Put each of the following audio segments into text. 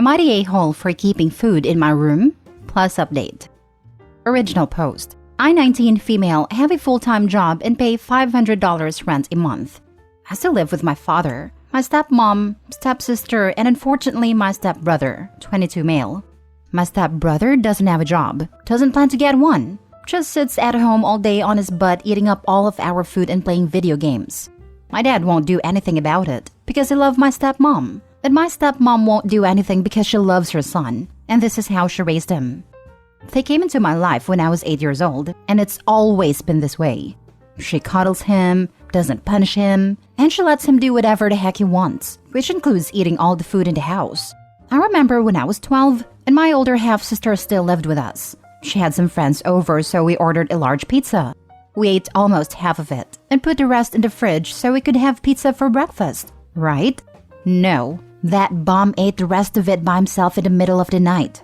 Am I the a-hole for keeping food in my room? Plus update. Original post. I, 19 female, have a full-time job and pay $500 rent a month. I still live with my father, my stepmom, stepsister, and unfortunately my stepbrother, 22 male. My stepbrother doesn't have a job, doesn't plan to get one, just sits at home all day on his butt eating up all of our food and playing video games. My dad won't do anything about it because he loves my stepmom, and my stepmom won't do anything because she loves her son, and this is how she raised him. They came into my life when I was 8 years old, and it's always been this way. She cuddles him, doesn't punish him, and she lets him do whatever the heck he wants, which includes eating all the food in the house. I remember when I was 12, and my older half-sister still lived with us. She had some friends over, so we ordered a large pizza. We ate almost half of it, and put the rest in the fridge so we could have pizza for breakfast, right? No, that bum ate the rest of it by himself in the middle of the night.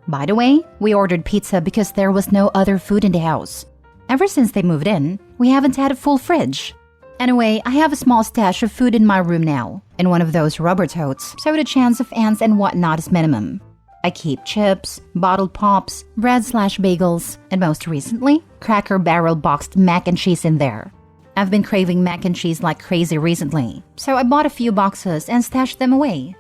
By the way, we ordered pizza because there was no other food in the house. Ever since they moved in, we haven't had a full fridge. Anyway, I have a small stash of food in my room now, in one of those rubber totes, so the chance of ants and whatnot is minimum. I keep chips, bottled pops, bread/bagels, and most recently, Cracker Barrel boxed mac and cheese in there. I've been craving mac and cheese like crazy recently, so I bought a few boxes and stashed them away.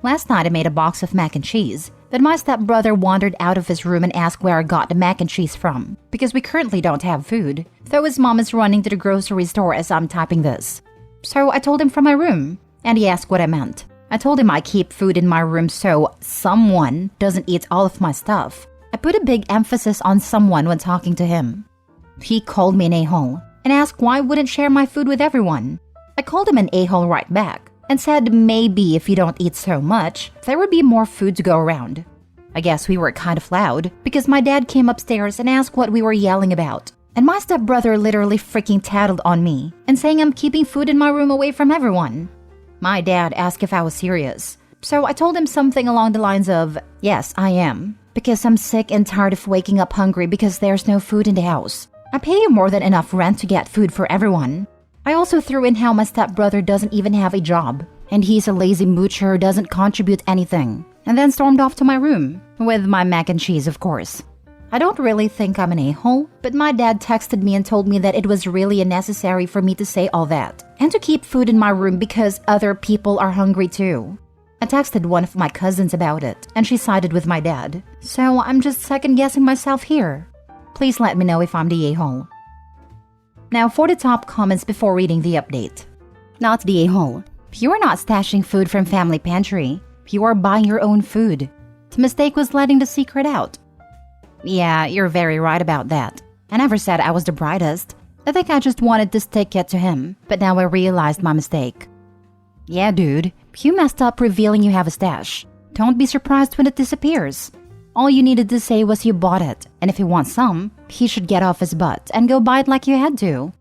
Last night I made a box of mac and cheese, but my stepbrother wandered out of his room and asked where I got the mac and cheese from, because we currently don't have food, though his mom is running to the grocery store as I'm typing this. So I told him from my room, and he asked what I meant. I told him I keep food in my room so someone doesn't eat all of my stuff. I put a big emphasis on someone when talking to him. He called me an a-hole and asked why I wouldn't share my food with everyone. I called him an a-hole right back and said maybe if you don't eat so much, there would be more food to go around. I guess we were kind of loud because my dad came upstairs and asked what we were yelling about. And my stepbrother literally freaking tattled on me and saying I'm keeping food in my room away from everyone. My dad asked if I was serious, so I told him something along the lines of, yes, I am, because I'm sick and tired of waking up hungry because there's no food in the house. I pay you more than enough rent to get food for everyone. I also threw in how my stepbrother doesn't even have a job, and he's a lazy moocher who doesn't contribute anything, and then stormed off to my room, with my mac and cheese, of course. I don't really think I'm an a-hole, but my dad texted me and told me that it was really unnecessary for me to say all that, and to keep food in my room because other people are hungry too. I texted one of my cousins about it, and she sided with my dad, so I'm just second-guessing myself here. Please let me know if I'm the a-hole. Now for the top comments before reading the update. Not the a-hole. You are not stashing food from family pantry. You are buying your own food. The mistake was letting the secret out. Yeah, you're very right about that. I never said I was the brightest. I think I just wanted to stick it to him, but now I realized my mistake. Yeah, dude, you messed up revealing you have a stash. Don't be surprised when it disappears. All you needed to say was you bought it, and if he wants some, he should get off his butt and go buy it like you had to.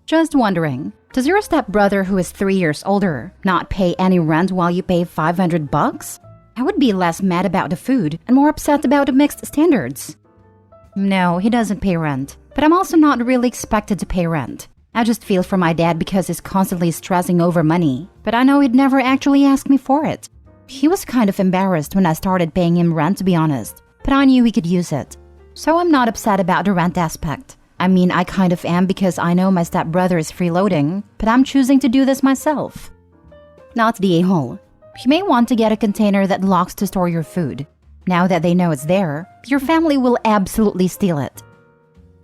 Just wondering, does your stepbrother who is 3 years older not pay any rent while you pay $500? I would be less mad about the food and more upset about the mixed standards. No, he doesn't pay rent, but I'm also not really expected to pay rent. I just feel for my dad because he's constantly stressing over money, but I know he'd never actually ask me for it. He was kind of embarrassed when I started paying him rent, to be honest, but I knew he could use it. So I'm not upset about the rent aspect. I mean, I kind of am because I know my stepbrother is freeloading, but I'm choosing to do this myself. Not the a-hole. You may want to get a container that locks to store your food. Now that they know it's there, your family will absolutely steal it.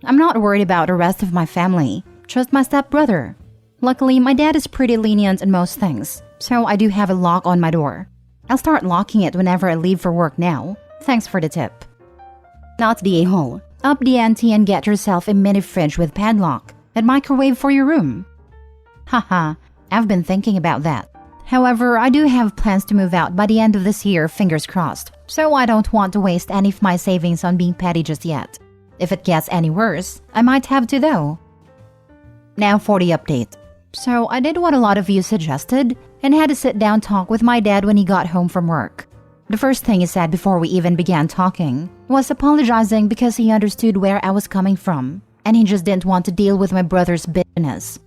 I'm not worried about the rest of my family, just my stepbrother. Luckily, my dad is pretty lenient in most things, so I do have a lock on my door. I'll start locking it whenever I leave for work now. Thanks for the tip. Not the a-hole. Up the ante and get yourself a mini fridge with padlock and microwave for your room. Haha, I've been thinking about that. However, I do have plans to move out by the end of this year, fingers crossed, so I don't want to waste any of my savings on being petty just yet. If it gets any worse, I might have to though. Now for the update. So I did what a lot of you suggested and had a sit-down talk with my dad when he got home from work. The first thing he said before we even began talking was apologizing because he understood where I was coming from, and he just didn't want to deal with my brother's bitterness.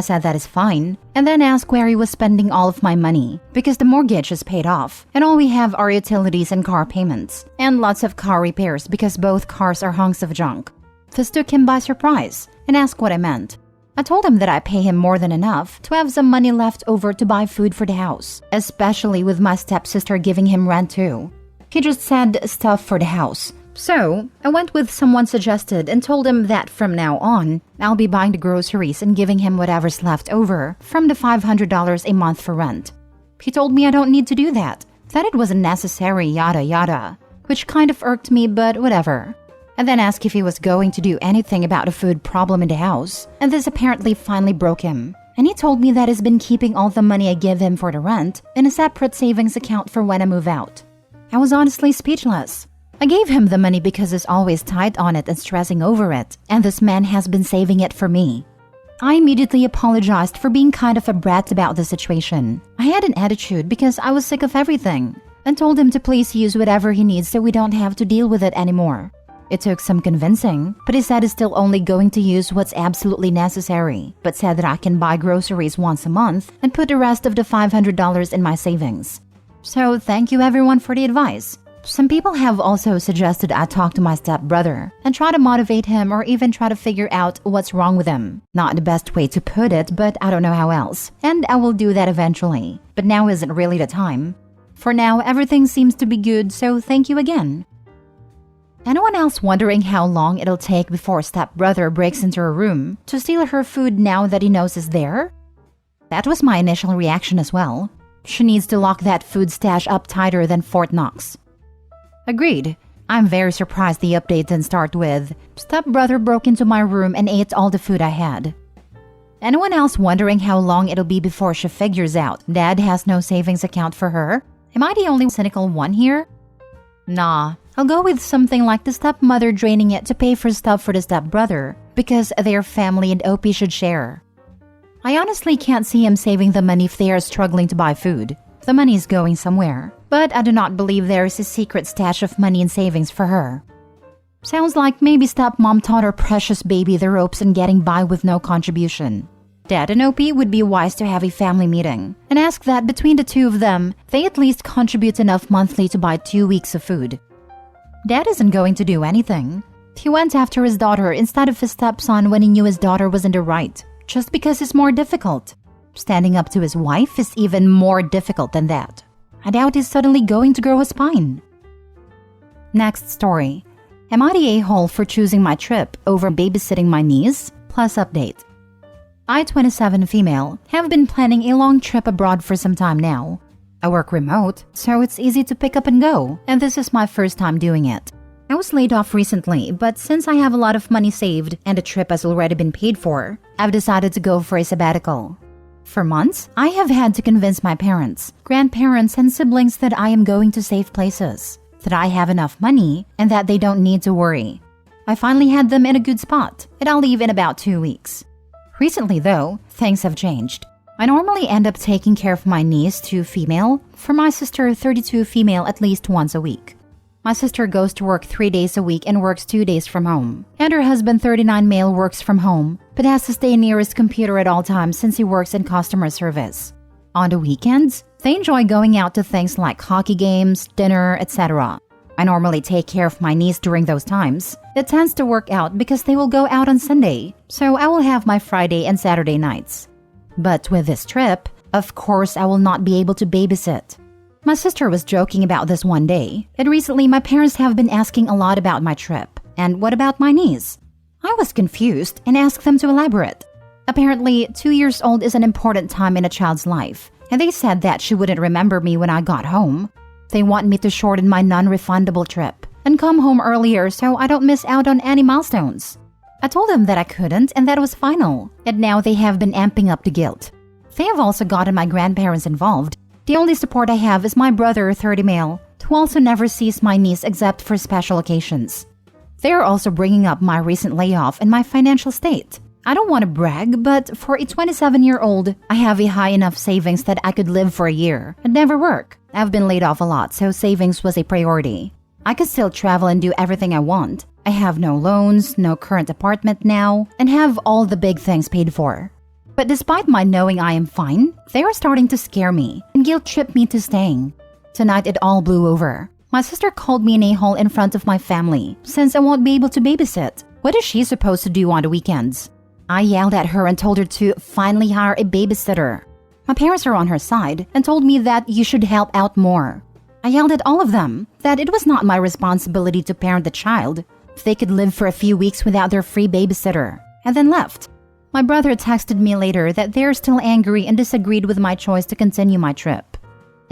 I said that is fine, and then asked where he was spending all of my money because the mortgage is paid off and all we have are utilities and car payments and lots of car repairs because both cars are hunks of junk. This took him by surprise and asked what I meant. I told him that I pay him more than enough to have some money left over to buy food for the house, especially with my stepsister giving him rent too. He just said stuff for the house. So, I went with someone suggested and told him that from now on, I'll be buying the groceries and giving him whatever's left over from the $500 a month for rent. He told me I don't need to do that it wasn't necessary, yada yada, which kind of irked me, but whatever. I then asked if he was going to do anything about the food problem in the house, and this apparently finally broke him. And he told me that he's been keeping all the money I give him for the rent in a separate savings account for when I move out. I was honestly speechless. I gave him the money because he's always tight on it and stressing over it, and this man has been saving it for me. I immediately apologized for being kind of a brat about the situation. I had an attitude because I was sick of everything, and told him to please use whatever he needs so we don't have to deal with it anymore. It took some convincing, but he said he's still only going to use what's absolutely necessary, but said that I can buy groceries once a month and put the rest of the $500 in my savings. So thank you everyone for the advice. Some people have also suggested I talk to my stepbrother and try to motivate him or even try to figure out what's wrong with him. Not the best way to put it, but I don't know how else. And I will do that eventually. But now isn't really the time. For now, everything seems to be good, so thank you again. Anyone else wondering how long it'll take before stepbrother breaks into her room to steal her food now that he knows it's there? That was my initial reaction as well. She needs to lock that food stash up tighter than Fort Knox. Agreed. I'm very surprised the update didn't start with, stepbrother broke into my room and ate all the food I had. Anyone else wondering how long it'll be before she figures out dad has no savings account for her? Am I the only cynical one here? Nah, I'll go with something like the stepmother draining it to pay for stuff for the stepbrother because they're family and OP should share. I honestly can't see him saving the money if they are struggling to buy food. The money is going somewhere, but I do not believe there is a secret stash of money and savings for her. Sounds like maybe stepmom taught her precious baby the ropes and getting by with no contribution. Dad and OP would be wise to have a family meeting and ask that between the two of them, they at least contribute enough monthly to buy 2 weeks of food. Dad isn't going to do anything. He went after his daughter instead of his stepson when he knew his daughter was in the right, just because it's more difficult. Standing up to his wife is even more difficult than that. I doubt he's suddenly going to grow a spine. Next story. Am I the a-hole for choosing my trip over babysitting my niece? Plus update. I, 27 female, have been planning a long trip abroad for some time now. I work remote, so it's easy to pick up and go, and this is my first time doing it. I was laid off recently, but since I have a lot of money saved and the trip has already been paid for, I've decided to go for a sabbatical. For months, I have had to convince my parents, grandparents, and siblings that I am going to safe places, that I have enough money, and that they don't need to worry. I finally had them in a good spot, and I'll leave in about 2 weeks. Recently, though, things have changed. I normally end up taking care of my niece, 2 female, for my sister, 32 female, at least once a week. My sister goes to work 3 days a week and works 2 days from home. And her husband, 39 male, works from home, but has to stay near his computer at all times since he works in customer service. On the weekends, they enjoy going out to things like hockey games, dinner, etc. I normally take care of my niece during those times. It tends to work out because they will go out on Sunday, so I will have my Friday and Saturday nights. But with this trip, of course I will not be able to babysit. My sister was joking about this one day, and recently my parents have been asking a lot about my trip. And what about my niece? I was confused and asked them to elaborate. Apparently, 2 years old is an important time in a child's life, and they said that she wouldn't remember me when I got home. They want me to shorten my non-refundable trip and come home earlier so I don't miss out on any milestones. I told them that I couldn't and that it was final, and now they have been amping up the guilt. They have also gotten my grandparents involved. The only support I have is my brother, 30 male, who also never sees my niece except for special occasions. They are also bringing up my recent layoff and my financial state. I don't want to brag, but for a 27-year-old, I have a high enough savings that I could live for a year and never work. I've been laid off a lot, so savings was a priority. I could still travel and do everything I want. I have no loans, no current apartment now, and have all the big things paid for. But despite my knowing I am fine, they are starting to scare me and guilt-trip me to staying. Tonight it all blew over. My sister called me an a-hole in front of my family since I won't be able to babysit. What is she supposed to do on the weekends? I yelled at her and told her to finally hire a babysitter. My parents are on her side and told me that you should help out more. I yelled at all of them that it was not my responsibility to parent the child if they could live for a few weeks without their free babysitter, and then left. My brother texted me later that they're still angry and disagreed with my choice to continue my trip.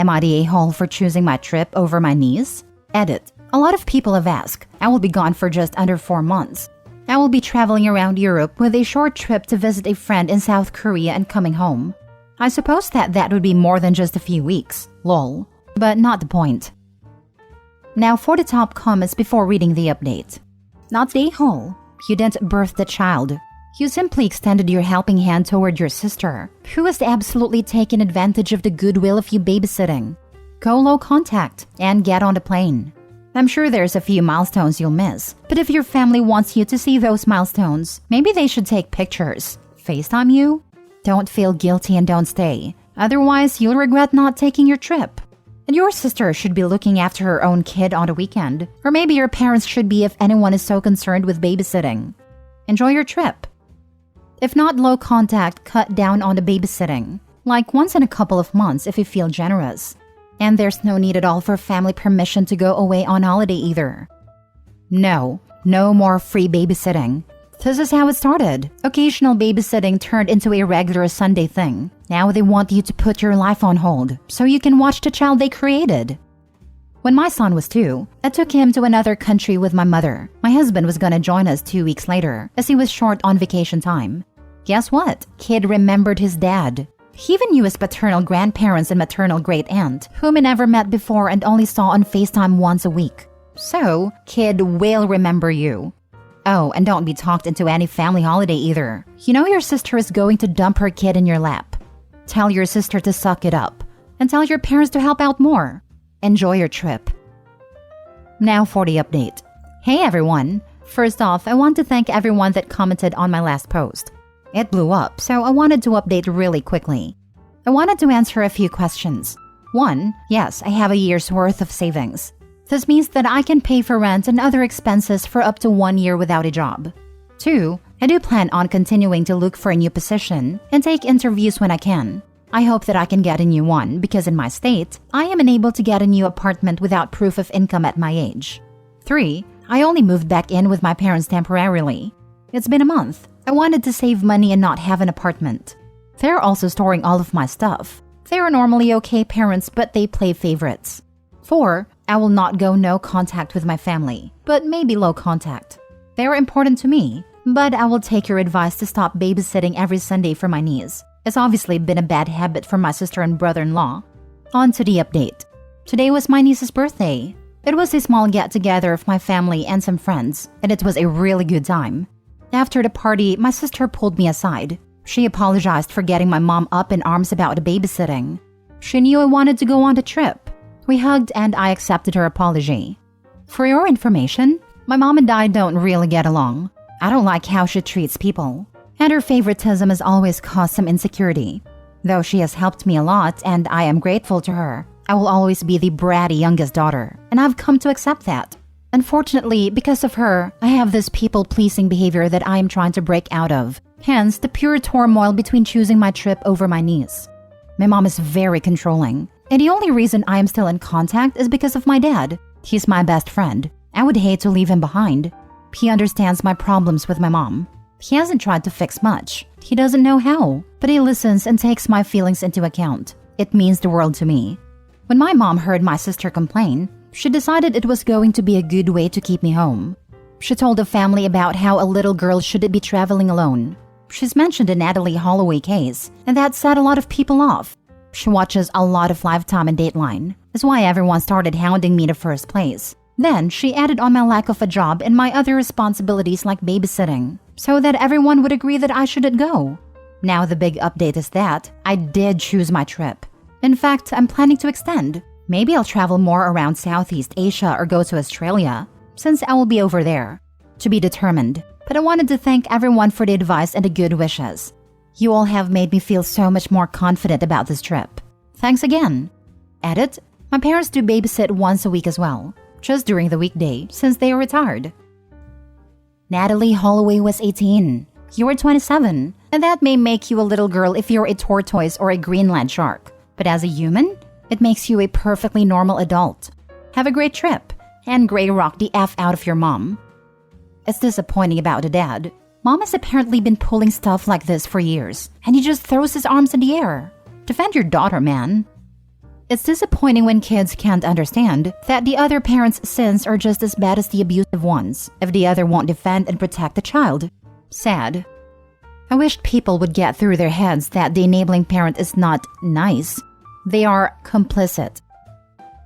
Am I the a-hole for choosing my trip over my niece? Edit. A lot of people have asked. I will be gone for just under 4 months. I will be traveling around Europe with a short trip to visit a friend in South Korea and coming home. I suppose that would be more than just a few weeks. Lol. But not the point. Now for the top comments before reading the update. Not the a-hole. You didn't birth the child. You simply extended your helping hand toward your sister, who has absolutely taken advantage of the goodwill of you babysitting. Go low contact and get on the plane. I'm sure there's a few milestones you'll miss, but if your family wants you to see those milestones, maybe they should take pictures. FaceTime you? Don't feel guilty and don't stay. Otherwise, you'll regret not taking your trip. And your sister should be looking after her own kid on the weekend, or maybe your parents should be if anyone is so concerned with babysitting. Enjoy your trip. If not low contact, cut down on the babysitting, like once in a couple of months if you feel generous. And there's no need at all for family permission to go away on holiday either. No more free babysitting. This is how it started. Occasional babysitting turned into a regular Sunday thing. Now they want you to put your life on hold so you can watch the child they created. When my son was 2, I took him to another country with my mother. My husband was gonna join us 2 weeks later, as he was short on vacation time. Guess what? Kid remembered his dad. He even knew his paternal grandparents and maternal great-aunt, whom he never met before and only saw on FaceTime once a week. So, kid will remember you. Oh, and don't be talked into any family holiday either. You know your sister is going to dump her kid in your lap. Tell your sister to suck it up. And tell your parents to help out more. Enjoy your trip. Now for the update. Hey everyone! First off, I want to thank everyone that commented on my last post. It blew up, so I wanted to update really quickly. I wanted to answer a few questions. 1. Yes, I have a year's worth of savings. This means that I can pay for rent and other expenses for up to 1 year without a job. 2. I do plan on continuing to look for a new position and take interviews when I can. I hope that I can get a new one because in my state, I am unable to get a new apartment without proof of income at my age. 3. I only moved back in with my parents temporarily. It's been a month. I wanted to save money and not have an apartment. They're also storing all of my stuff. They are normally okay parents, but they play favorites. 4. I will not go no contact with my family, but maybe low contact. They are important to me, but I will take your advice to stop babysitting every Sunday for my niece. It's obviously been a bad habit for my sister and brother-in-law. On to the update. Today was my niece's birthday. It was a small get-together of my family and some friends, and it was a really good time. After the party, my sister pulled me aside. She apologized for getting my mom up in arms about the babysitting. She knew I wanted to go on the trip. We hugged and I accepted her apology. For your information, my mom and I don't really get along. I don't like how she treats people. And her favoritism has always caused some insecurity. Though she has helped me a lot and I am grateful to her, I will always be the bratty youngest daughter, and I've come to accept that. Unfortunately, because of her, I have this people-pleasing behavior that I am trying to break out of. Hence, the pure turmoil between choosing my trip over my niece. My mom is very controlling, and the only reason I am still in contact is because of my dad. He's my best friend. I would hate to leave him behind. He understands my problems with my mom. He hasn't tried to fix much. He doesn't know how, but he listens and takes my feelings into account. It means the world to me. When my mom heard my sister complain, she decided it was going to be a good way to keep me home. She told the family about how a little girl shouldn't be traveling alone. She's mentioned the Natalie Holloway case, and that set a lot of people off. She watches a lot of Lifetime and Dateline. That's why everyone started hounding me in the first place. Then, she added on my lack of a job and my other responsibilities like babysitting, so that everyone would agree that I shouldn't go. Now the big update is that I did choose my trip. In fact, I'm planning to extend. Maybe I'll travel more around Southeast Asia or go to Australia, since I will be over there. To be determined, but I wanted to thank everyone for the advice and the good wishes. You all have made me feel so much more confident about this trip. Thanks again. Edit. My parents do babysit once a week as well, just during the weekday since they are retired. Natalie Holloway was 18. You were 27, and that may make you a little girl if you're a tortoise or a Greenland shark. But as a human, it makes you a perfectly normal adult. Have a great trip, and Gray rock the F out of your mom. It's disappointing about the dad. Mom has apparently been pulling stuff like this for years, and he just throws his arms in the air. Defend your daughter, man. It's disappointing when kids can't understand that the other parent's sins are just as bad as the abusive ones if the other won't defend and protect the child. Sad. I wished people would get through their heads that the enabling parent is not nice. They are complicit.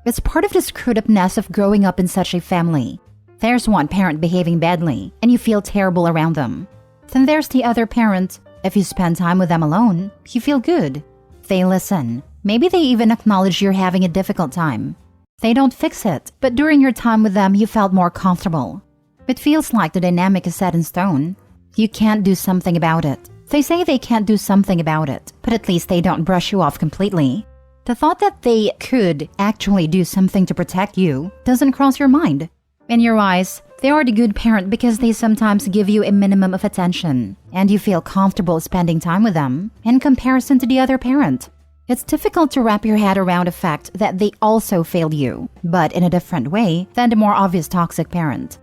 It's part of the screwed-upness of growing up in such a family. There's one parent behaving badly, and you feel terrible around them. Then there's the other parent. If you spend time with them alone, you feel good. They listen. Maybe they even acknowledge you're having a difficult time. They don't fix it, but during your time with them, you felt more comfortable. It feels like the dynamic is set in stone. You can't do something about it. They say they can't do something about it, but at least they don't brush you off completely. The thought that they could actually do something to protect you doesn't cross your mind. In your eyes, they are the good parent because they sometimes give you a minimum of attention, and you feel comfortable spending time with them in comparison to the other parent. It's difficult to wrap your head around the fact that they also failed you, but in a different way than the more obvious toxic parent.